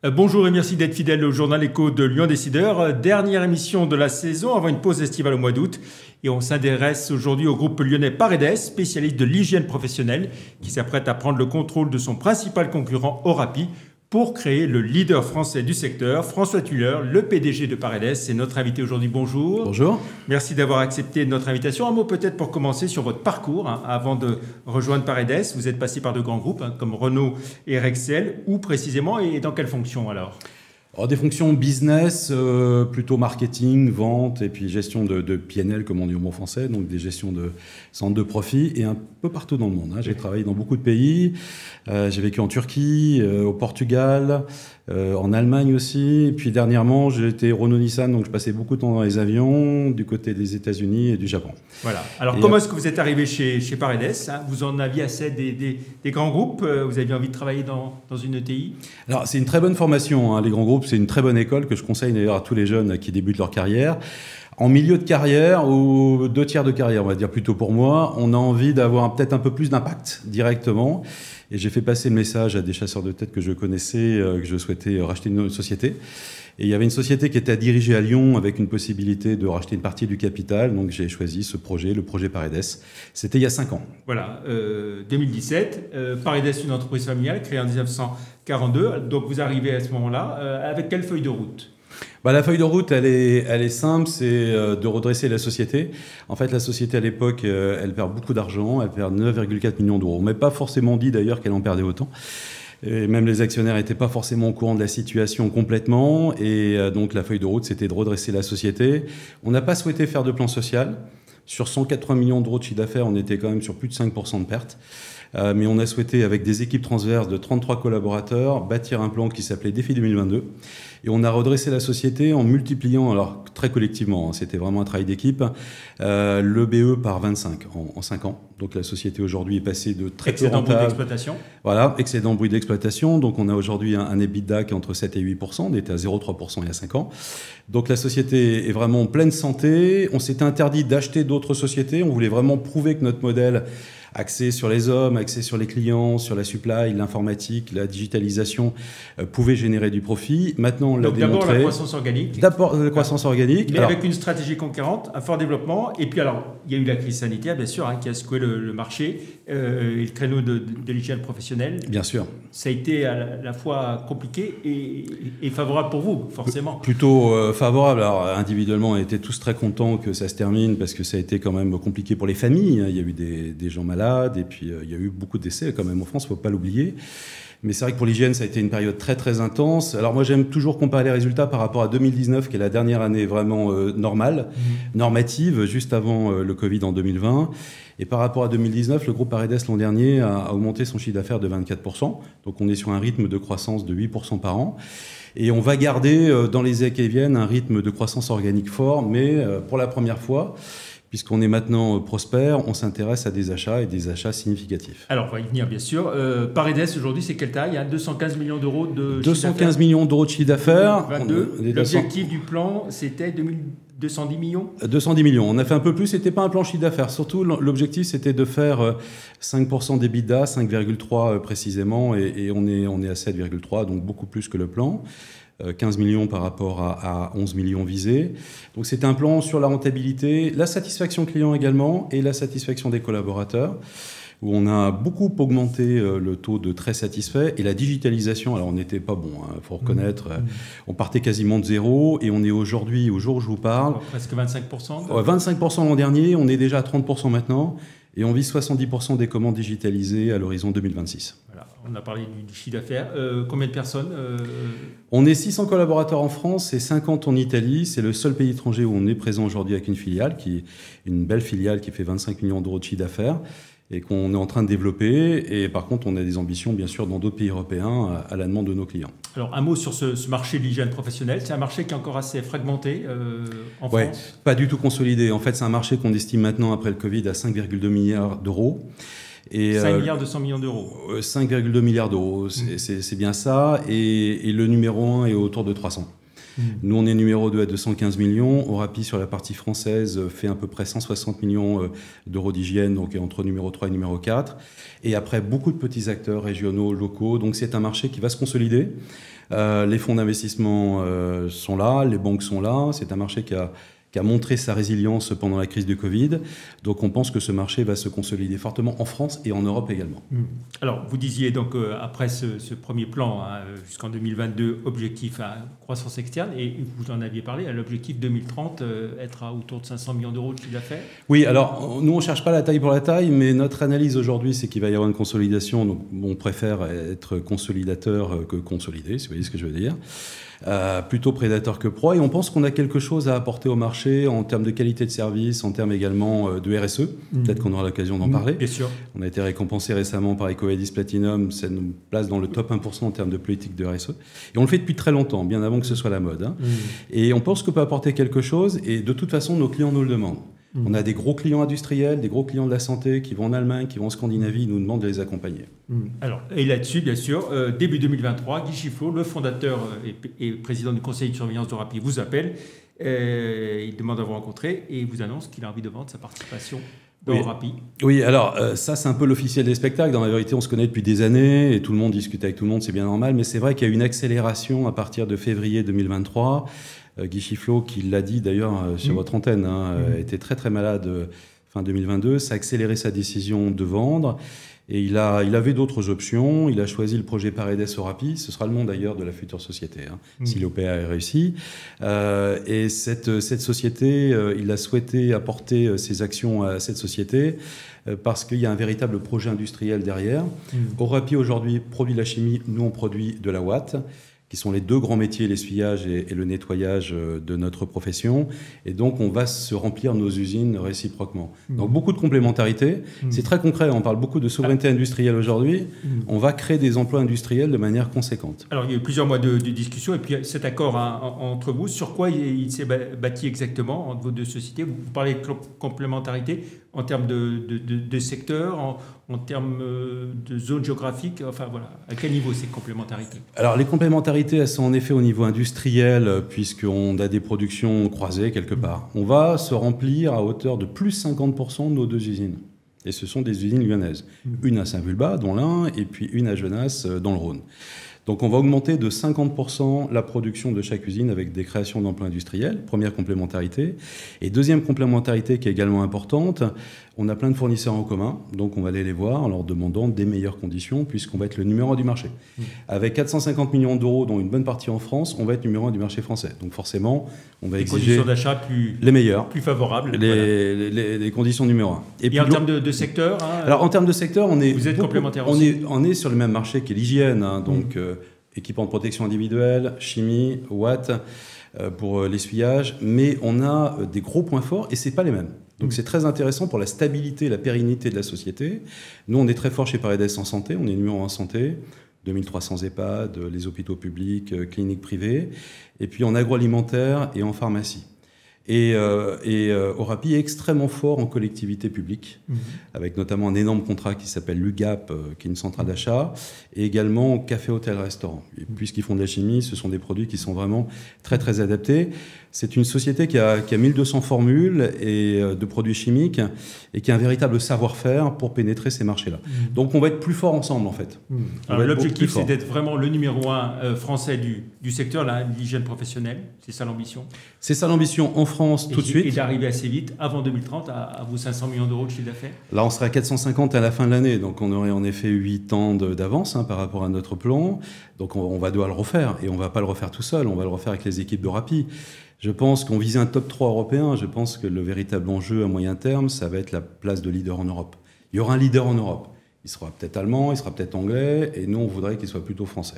Bonjour et merci d'être fidèle au journal Écho de Lyon Décideur. Dernière émission de la saison avant une pause estivale au mois d'août. Et on s'intéresse aujourd'hui au groupe lyonnais Paredes, spécialiste de l'hygiène professionnelle, qui s'apprête à prendre le contrôle de son principal concurrent Orapi pour créer le leader français du secteur. François Tuller, le PDG de Paredes, c'est notre invité aujourd'hui. Bonjour. Bonjour. Merci d'avoir accepté notre invitation. Un mot peut-être pour commencer sur votre parcours. Avant de rejoindre Paredes, vous êtes passé par de grands groupes comme Renault et Rexel. Où précisément et dans quelle fonction alors ? Alors, des fonctions business, plutôt marketing, vente et puis gestion de PNL comme on dit au bon français, donc des gestions de centres de profit et un peu partout dans le monde. J'ai travaillé dans beaucoup de pays, j'ai vécu en Turquie, au Portugal, en Allemagne aussi. Et puis dernièrement, j'ai été Renault-Nissan, donc je passais beaucoup de temps dans les avions du côté des États-Unis et du Japon. Voilà. Alors comment est-ce que vous êtes arrivé chez Paredes ? Vous en aviez assez des grands groupes ? Vous aviez envie de travailler dans une ETI ? Alors c'est une très bonne formation, les grands groupes. C'est une très bonne école que je conseille d'ailleurs à tous les jeunes qui débutent leur carrière. En milieu de carrière ou 2 tiers de carrière, on va dire plutôt pour moi, on a envie d'avoir peut-être un peu plus d'impact directement. Et j'ai fait passer le message à des chasseurs de tête que je connaissais, que je souhaitais racheter une société. Et il y avait une société qui était à diriger à Lyon avec une possibilité de racheter une partie du capital. Donc j'ai choisi ce projet, le projet Paredes. C'était il y a 5 ans. Voilà, 2017. Paredes, une entreprise familiale créée en 1942. Donc vous arrivez à ce moment-là. Avec quelle feuille de route ? La feuille de route, elle est simple, c'est de redresser la société. En fait, la société, à l'époque, elle perd beaucoup d'argent, elle perd 9,4 millions d'euros. On ne m'a pas forcément dit, d'ailleurs, qu'elle en perdait autant. Et même les actionnaires n'étaient pas forcément au courant de la situation complètement. Et donc, la feuille de route, c'était de redresser la société. On n'a pas souhaité faire de plan social. Sur 180 millions d'euros de chiffre d'affaires, on était quand même sur plus de 5% de pertes. Mais on a souhaité, avec des équipes transverses de 33 collaborateurs, bâtir un plan qui s'appelait Défi 2022. Et on a redressé la société en multipliant, alors très collectivement, c'était vraiment un travail d'équipe, le BE par 25 en 5 ans. Donc la société aujourd'hui est passée de très peu rentable. Excédent bruit d'exploitation. Voilà, excédent bruit d'exploitation. Donc on a aujourd'hui un EBITDA qui est entre 7 et 8%, on était à 0,3% il y a 5 ans. Donc la société est vraiment en pleine santé. On s'était interdit d'acheter d'autres sociétés. On voulait vraiment prouver que notre modèle axé sur les hommes, axé sur les clients, sur la supply, l'informatique, la digitalisation, pouvait générer du profit. Maintenant, on l'a démontré. D'abord la croissance organique. D'abord la croissance organique. Mais avec une stratégie conquérante, un fort développement. Et puis alors, il y a eu la crise sanitaire, bien sûr, qui a secoué le marché et le créneau de l'hygiène professionnelle. Bien sûr. Ça a été à la fois compliqué et favorable pour vous, forcément. Plutôt favorable. Alors, individuellement, on était tous très contents que ça se termine parce que ça a été quand même compliqué pour les familles. Il y a eu des gens malades et puis il y a eu beaucoup de décès quand même en France, il ne faut pas l'oublier. Mais c'est vrai que pour l'hygiène, ça a été une période très très intense. Alors moi, j'aime toujours comparer les résultats par rapport à 2019, qui est la dernière année vraiment normale, normative, juste avant le Covid en 2020. Et par rapport à 2019, le groupe Paredes l'an dernier a augmenté son chiffre d'affaires de 24%. Donc on est sur un rythme de croissance de 8% par an. Et on va garder dans les années qui viennent un rythme de croissance organique fort, mais pour la première fois, puisqu'on est maintenant prospère, on s'intéresse à des achats et des achats significatifs. Alors, on va y venir, bien sûr. Paredes, aujourd'hui, c'est quelle taille ? 215 millions d'euros de 215 millions d'euros de chiffre d'affaires. L'objectif du plan, c'était 210 millions ? 210 millions. On a fait un peu plus, ce n'était pas un plan chiffre d'affaires. Surtout, l'objectif, c'était de faire 5% d'EBITDA, 5,3 précisément, et on est à 7,3, donc beaucoup plus que le plan. 15 millions par rapport à 11 millions visés. Donc c'est un plan sur la rentabilité, la satisfaction client également et la satisfaction des collaborateurs, où on a beaucoup augmenté le taux de très satisfaits et la digitalisation. Alors on n'était pas bon, faut reconnaître. On partait quasiment de zéro et on est aujourd'hui, au jour où je vous parle... Presque 25%. 25% l'an dernier, on est déjà à 30% maintenant. Et on vise 70% des commandes digitalisées à l'horizon 2026. Voilà, on a parlé du chiffre d'affaires. Combien de personnes On est 600 collaborateurs en France et 50 en Italie. C'est le seul pays étranger où on est présent aujourd'hui avec une filiale, une belle filiale qui fait 25 millions d'euros de chiffre d'affaires et qu'on est en train de développer. Et par contre, on a des ambitions, bien sûr, dans d'autres pays européens à la demande de nos clients. Alors, un mot sur ce marché de l'hygiène professionnelle. C'est un marché qui est encore assez fragmenté en France ? Pas du tout consolidé. En fait, c'est un marché qu'on estime maintenant, après le Covid, à 5,2 milliards d'euros. Et 5 milliards 200 millions d'euros. 5,2 milliards d'euros, c'est bien ça. Et le numéro 1 est autour de 300. Nous, on est numéro 2 à 215 millions. Orapi, sur la partie française, fait à peu près 160 millions d'euros d'hygiène, donc entre numéro 3 et numéro 4. Et après, beaucoup de petits acteurs régionaux, locaux. Donc, c'est un marché qui va se consolider. Les fonds d'investissement sont là, les banques sont là. C'est un marché qui a montré sa résilience pendant la crise du Covid. Donc on pense que ce marché va se consolider fortement en France et en Europe également. Alors vous disiez donc après ce premier plan jusqu'en 2022, objectif à croissance externe, et vous en aviez parlé, à l'objectif 2030, être à autour de 500 millions d'euros de chiffre d'affaires. Oui, alors nous on ne cherche pas la taille pour la taille, mais notre analyse aujourd'hui c'est qu'il va y avoir une consolidation. Donc on préfère être consolidateur que consolidé, si vous voyez ce que je veux dire. Plutôt prédateur que proie, et on pense qu'on a quelque chose à apporter au marché en termes de qualité de service, en termes également de RSE. Peut-être qu'on aura l'occasion d'en parler. Bien sûr. On a été récompensé récemment par EcoVadis Platinum, ça nous place dans le top 1% en termes de politique de RSE. Et on le fait depuis très longtemps, bien avant que ce soit la mode. Hein. Et on pense qu'on peut apporter quelque chose, et de toute façon, nos clients nous le demandent. On a des gros clients industriels, des gros clients de la santé qui vont en Allemagne, qui vont en Scandinavie, ils nous demandent de les accompagner. Alors, et là-dessus, bien sûr, début 2023, Guy Chiflot, le fondateur et président du conseil de surveillance d'Orapi, vous appelle, il demande à vous rencontrer et il vous annonce qu'il a envie de vendre sa participation dans Orapi. Oui, alors ça c'est un peu l'officiel des spectacles. Dans la vérité, on se connaît depuis des années et tout le monde discute avec tout le monde, c'est bien normal, mais c'est vrai qu'il y a eu une accélération à partir de février 2023. Guy Chiflot, qui l'a dit d'ailleurs sur votre antenne, était très très malade fin 2022. Ça a accéléré sa décision de vendre. Et il avait d'autres options. Il a choisi le projet Paredes Orapi. Ce sera le nom d'ailleurs de la future société, si l'OPA est réussi. Et cette société, il a souhaité apporter ses actions à cette société parce qu'il y a un véritable projet industriel derrière. Orapi aujourd'hui produit de la chimie, nous on produit de la ouate, qui sont les deux grands métiers, l'essuyage et le nettoyage de notre profession. Et donc, on va se remplir nos usines réciproquement. Donc, beaucoup de complémentarité. C'est très concret. On parle beaucoup de souveraineté industrielle aujourd'hui. On va créer des emplois industriels de manière conséquente. Alors, il y a eu plusieurs mois de discussion. Et puis, cet accord entre vous, sur quoi il s'est bâti exactement entre vos deux sociétés? Vous parlez de complémentarité en termes de secteur, en termes de zone géographique. Enfin, voilà. À quel niveau ces complémentarités? Alors, les complémentarités, elles sont en effet au niveau industriel, puisqu'on a des productions croisées quelque part. On va se remplir à hauteur de plus 50% de nos deux usines. Et ce sont des usines lyonnaises. Une à Saint-Vulbas, dont l'un, et puis une à Genasse, dans le Rhône. Donc on va augmenter de 50% la production de chaque usine avec des créations d'emplois industriels, première complémentarité. Et deuxième complémentarité qui est également importante, on a plein de fournisseurs en commun, donc on va aller les voir en leur demandant des meilleures conditions puisqu'on va être le numéro 1 du marché. Avec 450 millions d'euros, dont une bonne partie en France, on va être numéro 1 du marché français. Donc forcément, on va exiger conditions d'achat les meilleures, plus favorables. Les conditions numéro 1. Et en termes de secteur alors en termes de secteur, vous êtes complémentaires aussi. On est sur le même marché qui est l'hygiène, donc équipement de protection individuelle, chimie, ouate pour l'essuyage, mais on a des gros points forts et c'est pas les mêmes. Donc c'est très intéressant pour la stabilité et la pérennité de la société. Nous, on est très fort chez Paredes en santé, on est numéro 1 en santé, 2300 EHPAD, les hôpitaux publics, cliniques privées, et puis en agroalimentaire et en pharmacie. Et Orapi est extrêmement fort en collectivité publique, avec notamment un énorme contrat qui s'appelle l'UGAP, qui est une centrale d'achat, et également café, hôtel, restaurant. Et puisqu'ils font de la chimie, ce sont des produits qui sont vraiment très très adaptés. C'est une société qui a 1200 formules de produits chimiques et qui a un véritable savoir-faire pour pénétrer ces marchés-là. Donc on va être plus fort ensemble en fait. L'objectif c'est d'être vraiment le numéro 1 français du secteur, l'hygiène professionnelle. C'est ça l'ambition? C'est ça l'ambition en France tout de suite. Et d'arriver assez vite, avant 2030, à vos 500 millions d'euros de chiffre d'affaires? Là on sera à 450 à la fin de l'année, donc on aurait en effet 8 ans d'avance par rapport à notre plan. Donc on va devoir le refaire et on ne va pas le refaire tout seul, on va le refaire avec les équipes d'Orapi. Je pense qu'on visait un top 3 européen. Je pense que le véritable enjeu à moyen terme, ça va être la place de leader en Europe. Il y aura un leader en Europe. Il sera peut-être allemand, il sera peut-être anglais, et nous, on voudrait qu'il soit plutôt français.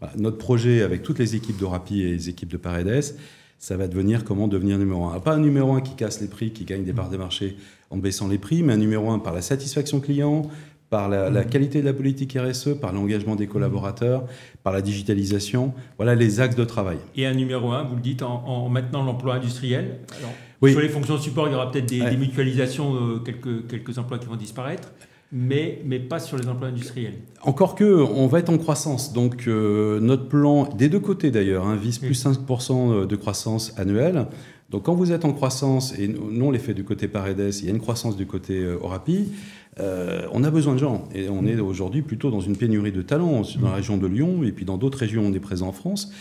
Voilà. Notre projet, avec toutes les équipes d'Orapi et les équipes de Paredes, ça va devenir comment devenir numéro 1. Pas un numéro 1 qui casse les prix, qui gagne des parts de marché en baissant les prix, mais un numéro 1 par la satisfaction client, par la qualité de la politique RSE, par l'engagement des collaborateurs, par la digitalisation. Voilà les axes de travail. Et un numéro 1, vous le dites, en maintenant l'emploi industriel. Alors, oui. Sur les fonctions support, il y aura peut-être des mutualisations, quelques emplois qui vont disparaître. mais pas sur les emplois industriels. Encore que, on va être en croissance. Donc, notre plan, des deux côtés d'ailleurs, vise plus 5% de croissance annuelle. Donc, quand vous êtes en croissance, et nous on les fait du côté Paredes, il y a une croissance du côté Orapi, on a besoin de gens. Et on est aujourd'hui plutôt dans une pénurie de talents dans la région de Lyon, et puis dans d'autres régions, on est présent en France.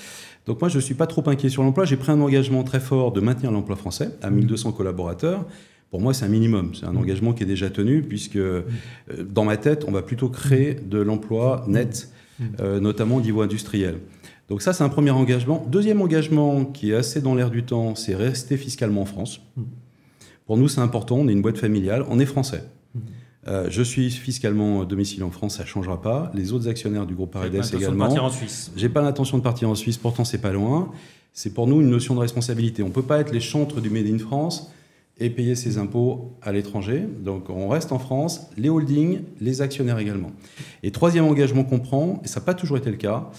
Donc moi, je ne suis pas trop inquiet sur l'emploi. J'ai pris un engagement très fort de maintenir l'emploi français à 1200 collaborateurs. Pour moi, c'est un minimum. C'est un engagement qui est déjà tenu, puisque dans ma tête, on va plutôt créer de l'emploi net, notamment au niveau industriel. Donc ça, c'est un premier engagement. Deuxième engagement, qui est assez dans l'air du temps, c'est rester fiscalement en France. Pour nous, c'est important. On est une boîte familiale. On est français. Je suis fiscalement domicilié en France, ça ne changera pas. Les autres actionnaires du groupe Paredes également. De partir en Suisse. J'ai pas l'intention de partir en Suisse, pourtant c'est pas loin. C'est pour nous une notion de responsabilité. On ne peut pas être les chantres du Made in France et payer ses impôts à l'étranger. Donc on reste en France, les holdings, les actionnaires également. Et troisième engagement qu'on prend, et ça n'a pas toujours été le cas,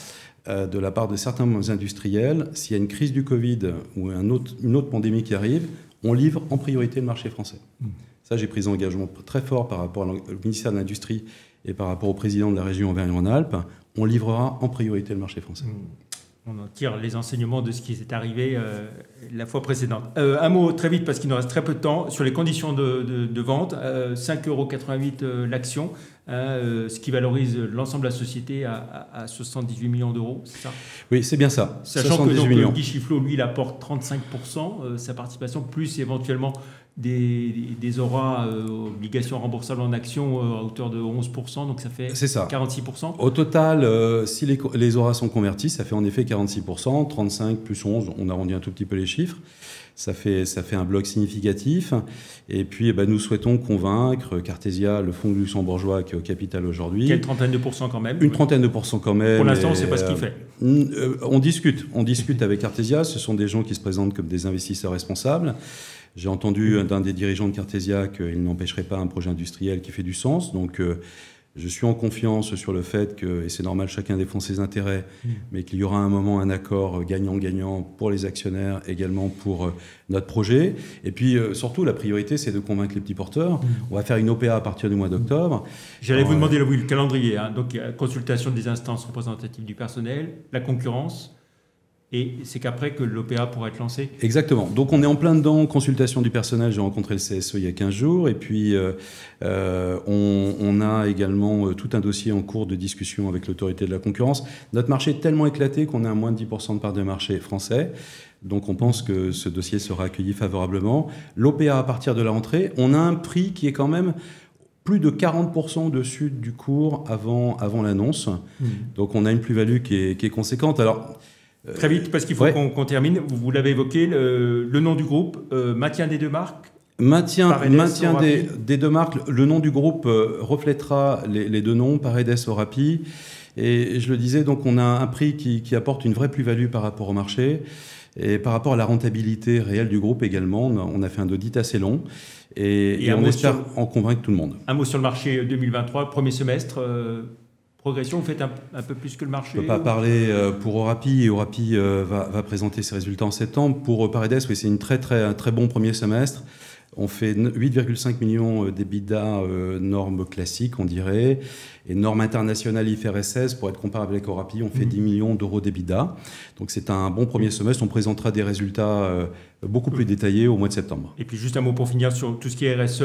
de la part de certains industriels, s'il y a une crise du Covid ou une autre pandémie qui arrive, on livre en priorité le marché français. Ça, j'ai pris un engagement très fort par rapport au ministère de l'Industrie et par rapport au président de la région Auvergne-Rhône-Alpes. On livrera en priorité le marché français. On en tire les enseignements de ce qui s'est arrivé la fois précédente. Un mot très vite, parce qu'il nous reste très peu de temps, sur les conditions de vente. 5,88 € l'action, ce qui valorise l'ensemble de la société à 78 millions d'euros, c'est ça? Oui, c'est bien ça. Sachant que donc, Guy Chiflot, lui, il apporte 35%, sa participation, plus éventuellement des auras obligations remboursables en actions à hauteur de 11%, donc ça fait 46%. Au total, si les auras sont converties, ça fait en effet 46%, 35 plus 11, on arrondit un tout petit peu les chiffres. Ça fait un bloc significatif. Et puis, nous souhaitons convaincre Cartesia, le fonds luxembourgeois qui est au capital aujourd'hui. Quelle trentaine de pourcents quand même? Une trentaine de pourcents quand même. Pour l'instant, on ne sait pas ce qu'il fait. On discute avec Cartesia. Ce sont des gens qui se présentent comme des investisseurs responsables. J'ai entendu d'un des dirigeants de Cartesia qu'il n'empêcherait pas un projet industriel qui fait du sens. Donc, je suis en confiance sur le fait que, et c'est normal, chacun défend ses intérêts, mais qu'il y aura un moment un accord gagnant-gagnant pour les actionnaires, également pour notre projet. Et puis, surtout, la priorité, c'est de convaincre les petits porteurs. On va faire une OPA à partir du mois d'octobre. J'allais vous demander le calendrier. Donc, consultation des instances représentatives du personnel, la concurrence. Et c'est qu'après que l'OPA pourra être lancée? Exactement. Donc on est en plein dedans, consultation du personnel, j'ai rencontré le CSE il y a 15 jours, et puis on a également tout un dossier en cours de discussion avec l'autorité de la concurrence. Notre marché est tellement éclaté qu'on a à moins de 10% de part de marché français, donc on pense que ce dossier sera accueilli favorablement. L'OPA à partir de la rentrée, on a un prix qui est quand même plus de 40% au-dessus du cours avant l'annonce, donc on a une plus-value qui est conséquente. Alors, très vite, parce qu'il faut qu'on termine. Vous l'avez évoqué, le nom du groupe, maintien des deux marques? Maintien des deux marques. Le nom du groupe reflètera les deux noms, Paredes, Orapi. Et je le disais, donc on a un prix qui apporte une vraie plus-value par rapport au marché et par rapport à la rentabilité réelle du groupe également. On a fait un audit assez long et on espère en convaincre tout le monde. Un mot sur le marché 2023, premier semestre. Progression, vous faites un peu plus que le marché? Je ne peux pas parler pour Orapi, et Orapi va présenter ses résultats en septembre. Pour Paredes, oui, c'est un très bon premier semestre. On fait 8,5 millions d'EBITDA normes classiques, on dirait. Et normes internationales IFRS 16, pour être comparable avec Orapi, on fait 10 millions d'euros d'EBITDA. Donc c'est un bon premier semestre. On présentera des résultats beaucoup plus détaillés au mois de septembre. Et puis juste un mot pour finir sur tout ce qui est RSE,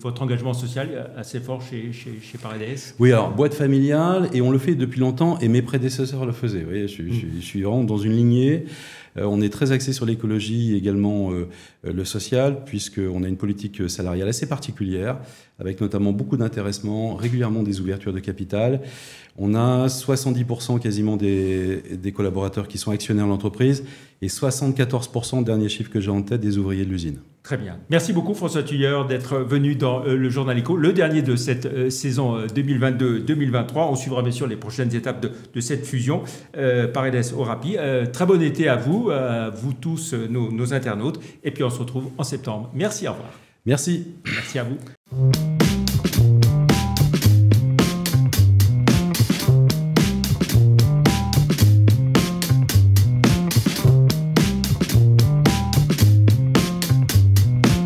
votre engagement social assez fort chez Paredes? Oui, alors boîte familiale, et on le fait depuis longtemps, et mes prédécesseurs le faisaient. Vous voyez, je suis vraiment dans une lignée. On est très axé sur l'écologie et également le social, puisqu'on a une politique salariale assez particulière, avec notamment beaucoup d'intéressement, régulièrement des ouvertures de capital. On a 70% quasiment des collaborateurs qui sont actionnaires de l'entreprise et 74%, dernier chiffre que j'ai en tête, des ouvriers de l'usine. Très bien. Merci beaucoup François Tuilleur d'être venu dans le Journal Éco, le dernier de cette saison 2022-2023. On suivra bien sûr les prochaines étapes de cette fusion Paredes Orapi. Très bon été à vous tous nos internautes. Et puis on se retrouve en septembre. Merci, au revoir. Merci. Merci à vous.